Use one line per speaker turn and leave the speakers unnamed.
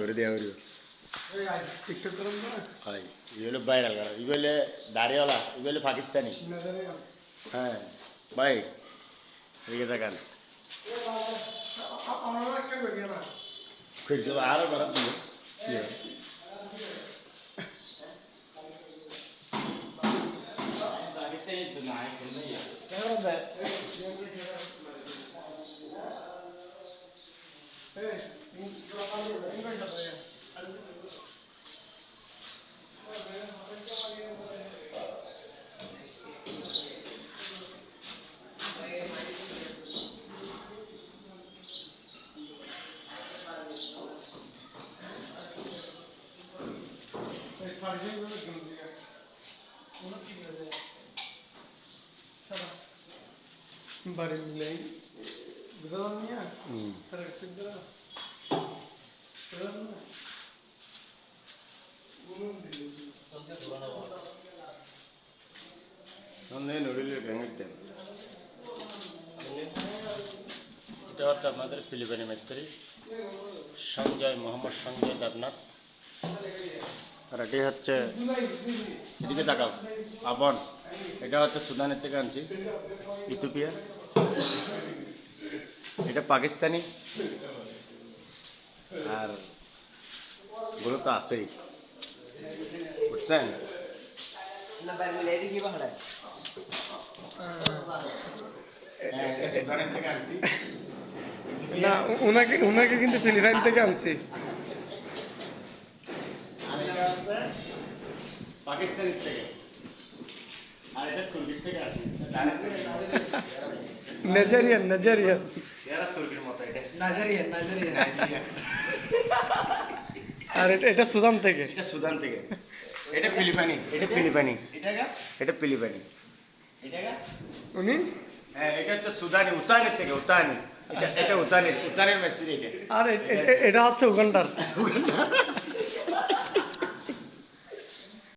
করে দেওয়া হইল
টিকটক করেন না
হয় এগুলো ভাইরাল করা এগুলো দাড়িওয়ালা এগুলো পাকিস্তানি হ্যাঁ ভাই এদিকে দেখান
আমরা একটা করি না
আরো করার দিল পাকিস্তানি তো নাই
বাড়ি মিলাই বুঝলাম নিয়া তার সিদ্ধ
এটা হচ্ছে আপনাদের ফিলিপাইনি মিস্ত্রি সঞ্জয় মোহাম্মদ সঞ্জয় দেবনাথ আর এটি হচ্ছে এদিকে তাকাও আপন এটা হচ্ছে সুদানের থেকে আনছি ইথিওপিয়া এটা পাকিস্তানি আর গুলো তো আছেই বুঝছেন সুদানের থেকে আনছি
না ওনাকে ওনাকে কিন্তু ফিলিপাইন থেকে আনছি
পাকিস্তানের থেকে আর এটা তুর্কির থেকে আসছে
নাইজেরিয়ান নাইজেরিয়ান
এরা তুর্কির মতো এটা
নাইজেরিয়ান
আর এটা সুদান থেকে
এটা সুদান থেকে এটা ফিলিপাইনি এটা ফিলিপাইনি এটা ফিলিপাইনি
উনি
হ্যাঁ এটা তো সুদানি উতানের থেকে উতানি এটা উতানের মিস্ত্রি এটা
আর এটা হচ্ছে উগান্ডার
উগান্ডা